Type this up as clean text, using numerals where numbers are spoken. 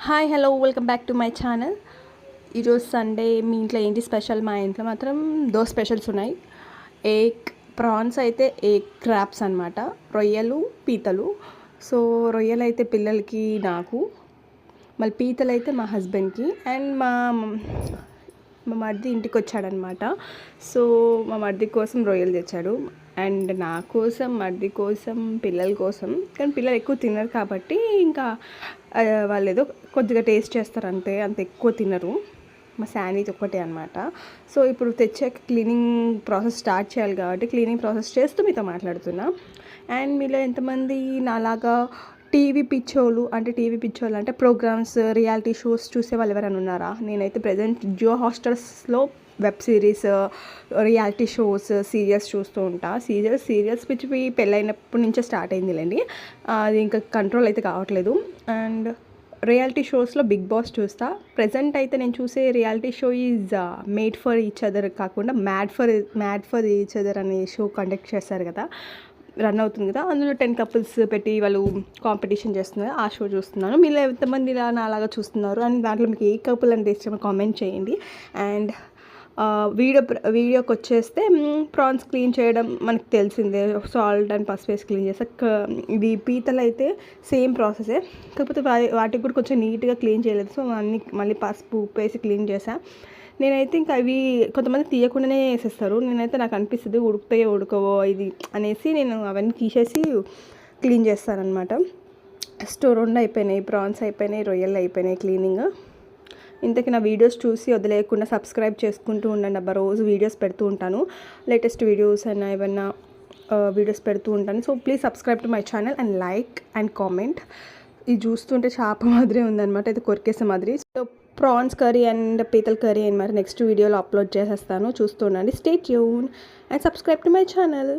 Hi hello welcome back to my channel. ఈరోజు Sunday మీ ఇంట్లో ఏంటి స్పెషల్? మా ఇంట్లో మాత్రం స్పెషల్స్ ఉన్నాయి. ఎగ్ ప్రాన్స్ అయితే ఎగ్ క్రాప్స్ అనమాట, రొయ్యలు పీతలు. సో రొయ్యలు అయితే పిల్లలకి, నాకు, మళ్ళీ పీతలు అయితే మా హస్బెండ్కి అండ్ మా మరిది ఇంటికి వచ్చాడనమాట. సో మా మరిది కోసం రొయ్యలు తెచ్చాడు అండ్ నా కోసం, మరిది కోసం, పిల్లల కోసం. కానీ పిల్లలు ఎక్కువ తినరు కాబట్టి ఇంకా వాళ్ళు ఏదో కొద్దిగా టేస్ట్ చేస్తారు అంతే, అంత ఎక్కువ తినరు. మా శాండ్విచ్ ఒక్కటే అనమాట. సో ఇప్పుడు తెచ్చాక క్లీనింగ్ ప్రాసెస్ స్టార్ట్ చేయాలి కాబట్టి క్లీనింగ్ ప్రాసెస్ చేస్తూ మీతో మాట్లాడుతున్నా. అండ్ మీలో ఎంతమంది నాలాగా టీవీ పిచ్చోళ్ళు అంటే ప్రోగ్రామ్స్, రియాలిటీ షోస్ చూసే వాళ్ళు ఎవరైనా ఉన్నారా? నేనైతే ప్రజెంట్ జియో హాట్‌స్టార్స్లో web series, reality shows, serials చూస్తూ ఉంటా. సీరియల్స్ పిచ్చి పెళ్ళైనప్పటి నుంచే స్టార్ట్ అయిందిలేండి. అది ఇంకా కంట్రోల్ అయితే కావట్లేదు. అండ్ రియాలిటీ షోస్లో బిగ్ బాస్ చూస్తా. ప్రజెంట్ అయితే నేను చూసే reality show is made for each other కాకుండా మ్యాడ్ ఫర్ ఈచ్ అదర్ అనే షో కండక్ట్ చేస్తారు కదా, రన్ అవుతుంది కదా. అందులో 10 కపుల్స్ పెట్టి వాళ్ళు కాంపిటీషన్ చేస్తున్నారు. ఆ షో చూస్తున్నాను. మీరు ఎంతమంది ఇలా నాలాగా చూస్తున్నారు అండ్ దాంట్లో మీకు ఏ కపుల్ అంటే ఇష్టమో కామెంట్ చేయండి. అండ్ వీడియోకి వచ్చేస్తే ప్రాన్స్ క్లీన్ చేయడం మనకు తెలిసిందే, సాల్ట్ అండ్ పసుపు వేసి క్లీన్ చేస్తాక. ఇవి పీతలు అయితే సేమ్ ప్రాసెసే, కాకపోతే వాటికి కూడా కొంచెం నీట్గా క్లీన్ చేయలేదు. సో అన్ని మళ్ళీ పసుపు ఉప్పు వేసి క్లీన్ చేశాను. నేనైతే ఇంకా అవి కొంతమంది తీయకుండానే వేసేస్తారు. నేనైతే నాకు అనిపిస్తుంది ఉడుకుతాయో ఉడకవో ఇది అనేసి నేను అవన్నీ తీసేసి క్లీన్ చేస్తానన్నమాట. రెండు అయిపోయినాయి, ప్రాన్స్ అయిపోయినాయి, రొయ్యలు అయిపోయినాయి క్లీనింగ్. ఇంతకీ నా వీడియోస్ చూసి వదిలేయకుండా సబ్స్క్రైబ్ చేసుకుంటూ ఉండండి అబ్బా. రోజు వీడియోస్ పెడుతూ ఉంటాను, లేటెస్ట్ వీడియోస్ అయినా ఏమన్నా వీడియోస్ పెడుతూ ఉంటాను. So please subscribe to my channel and like and comment. ఇది చూస్తుంటే చేప మాదిరి ఉందన్నమాట, ఇది కొరికేసే మాదిరి. సో ప్రాన్స్ కర్రీ అండ్ పీతల కర్రీ అని మరి నెక్స్ట్ వీడియోలో అప్లోడ్ చేసేస్తాను, చూస్తూ ఉండండి. Stay tune and subscribe to my channel.